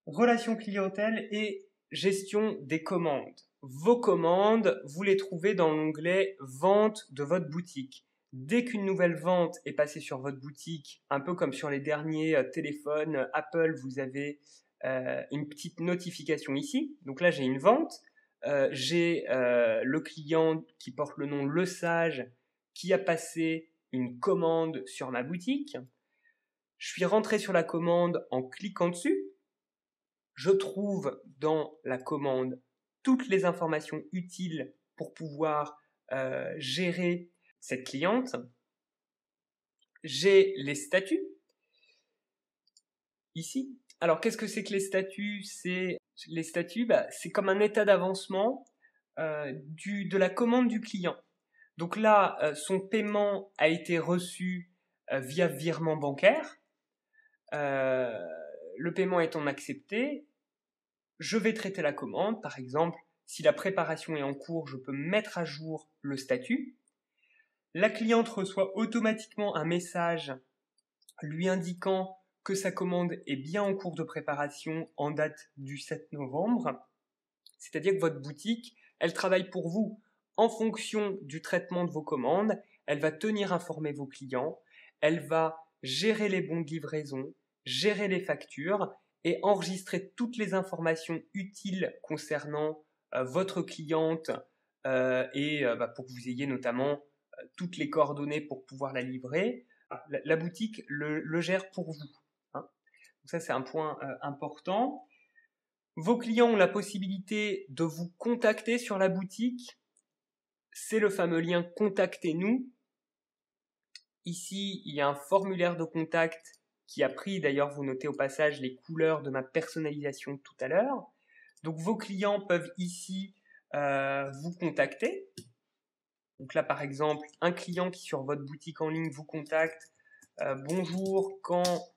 Relation clientèle et gestion des commandes. Vos commandes, vous les trouvez dans l'onglet Vente de votre boutique. Dès qu'une nouvelle vente est passée sur votre boutique, un peu comme sur les derniers téléphones Apple, vous avez une petite notification ici. Donc là, j'ai une vente. J'ai le client qui porte le nom Le Sage qui a passé une commande sur ma boutique. Je suis rentré sur la commande en cliquant dessus. Je trouve dans la commande toutes les informations utiles pour pouvoir gérer cette cliente. J'ai les statuts ici. Alors, qu'est-ce que c'est que les statuts? Les statuts, c'est comme un état d'avancement de la commande du client. Donc là, son paiement a été reçu via virement bancaire. Le paiement étant accepté, je vais traiter la commande. Par exemple, si la préparation est en cours, je peux mettre à jour le statut. La cliente reçoit automatiquement un message lui indiquant que sa commande est bien en cours de préparation en date du 7 novembre. C'est-à-dire que votre boutique, elle travaille pour vous en fonction du traitement de vos commandes. Elle va tenir informés vos clients. Elle va gérer les bons de livraison, gérer les factures et enregistrer toutes les informations utiles concernant votre cliente et pour que vous ayez notamment toutes les coordonnées pour pouvoir la livrer. La boutique le gère pour vous. Hein. Donc ça, c'est un point important. Vos clients ont la possibilité de vous contacter sur la boutique. C'est le fameux lien « Contactez-nous ». Ici, il y a un formulaire de contact qui a pris, d'ailleurs, vous notez au passage les couleurs de ma personnalisation tout à l'heure. Donc, vos clients peuvent ici vous contacter. Donc là, par exemple, un client qui sur votre boutique en ligne vous contacte. Bonjour, quand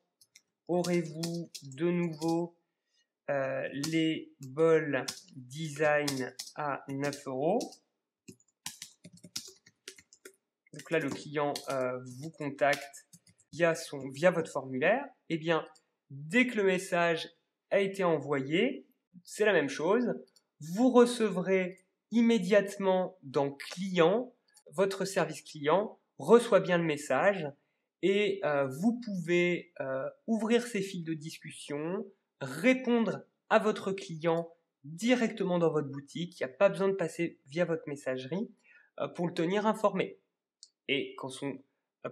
aurez-vous de nouveau les bols design à 9 €. Donc là, le client vous contacte via votre formulaire. Eh bien, dès que le message a été envoyé, c'est la même chose. Vous recevrez immédiatement dans Client, votre service client reçoit bien le message et vous pouvez ouvrir ces fils de discussion, répondre à votre client directement dans votre boutique. Il n'y a pas besoin de passer via votre messagerie pour le tenir informé. Et quand son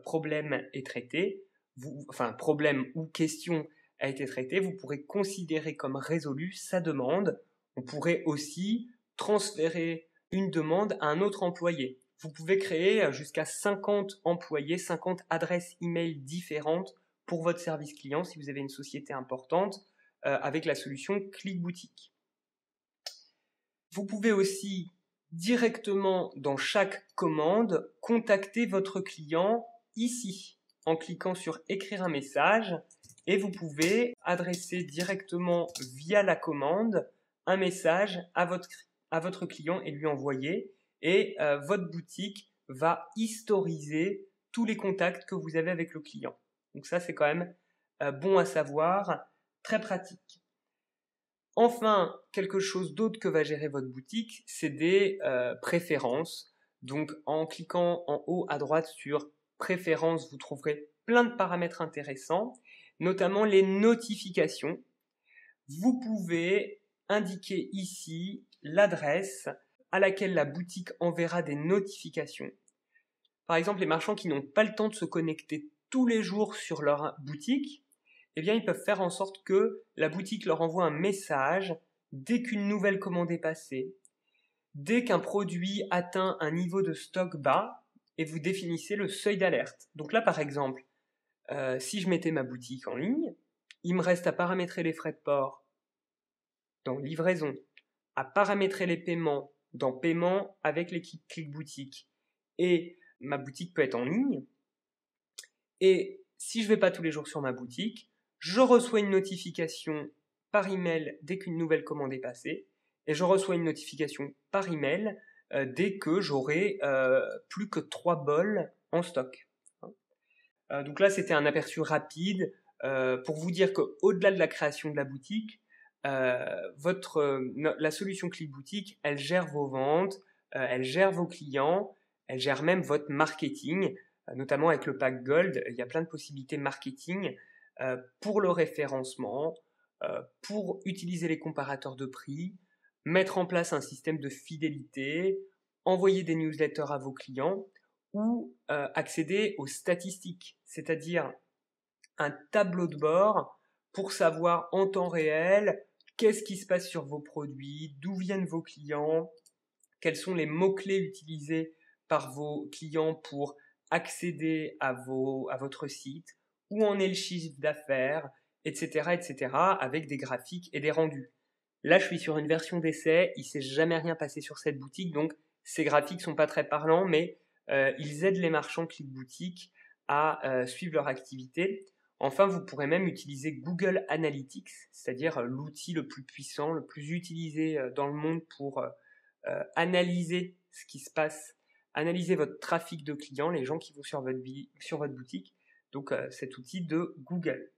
problème est traité, problème ou question a été traité, vous pourrez considérer comme résolu sa demande. On pourrait aussi transférer une demande à un autre employé. Vous pouvez créer jusqu'à 50 employés, 50 adresses email différentes pour votre service client si vous avez une société importante avec la solution ClickBoutique. Vous pouvez aussi directement dans chaque commande contacter votre client ici en cliquant sur écrire un message et vous pouvez adresser directement via la commande un message à votre client et lui envoyer et votre boutique va historiser tous les contacts que vous avez avec le client. Donc ça, c'est quand même bon à savoir, très pratique. Enfin, quelque chose d'autre que va gérer votre boutique, c'est des préférences. Donc, en cliquant en haut à droite sur préférences, vous trouverez plein de paramètres intéressants, notamment les notifications. Vous pouvez indiquer ici l'adresse à laquelle la boutique enverra des notifications. Par exemple, les marchands qui n'ont pas le temps de se connecter tous les jours sur leur boutique, eh bien, ils peuvent faire en sorte que la boutique leur envoie un message dès qu'une nouvelle commande est passée, dès qu'un produit atteint un niveau de stock bas, et vous définissez le seuil d'alerte. Donc là, par exemple, si je mettais ma boutique en ligne, il me reste à paramétrer les frais de port dans livraison, à paramétrer les paiements dans paiement avec l'équipe ClickBoutique, et ma boutique peut être en ligne. Et si je ne vais pas tous les jours sur ma boutique, je reçois une notification par email dès qu'une nouvelle commande est passée et je reçois une notification par email dès que j'aurai plus que 3 bols en stock. Donc là, c'était un aperçu rapide pour vous dire qu'au-delà de la création de la boutique, la solution ClickBoutique, elle gère vos ventes, elle gère vos clients, elle gère même votre marketing, notamment avec le pack Gold. Il y a plein de possibilités marketing pour le référencement, pour utiliser les comparateurs de prix, mettre en place un système de fidélité, envoyer des newsletters à vos clients ou accéder aux statistiques, c'est-à-dire un tableau de bord pour savoir en temps réel qu'est-ce qui se passe sur vos produits, d'où viennent vos clients, quels sont les mots-clés utilisés par vos clients pour accéder à votre site, où en est le chiffre d'affaires, etc., etc., avec des graphiques et des rendus. Là, je suis sur une version d'essai, il ne s'est jamais rien passé sur cette boutique, donc ces graphiques sont pas très parlants, mais ils aident les marchands ClickBoutique à suivre leur activité. Enfin, vous pourrez même utiliser Google Analytics, c'est-à-dire l'outil le plus puissant, le plus utilisé dans le monde pour analyser ce qui se passe, analyser votre trafic de clients, les gens qui vont sur votre boutique, donc cet outil de Google.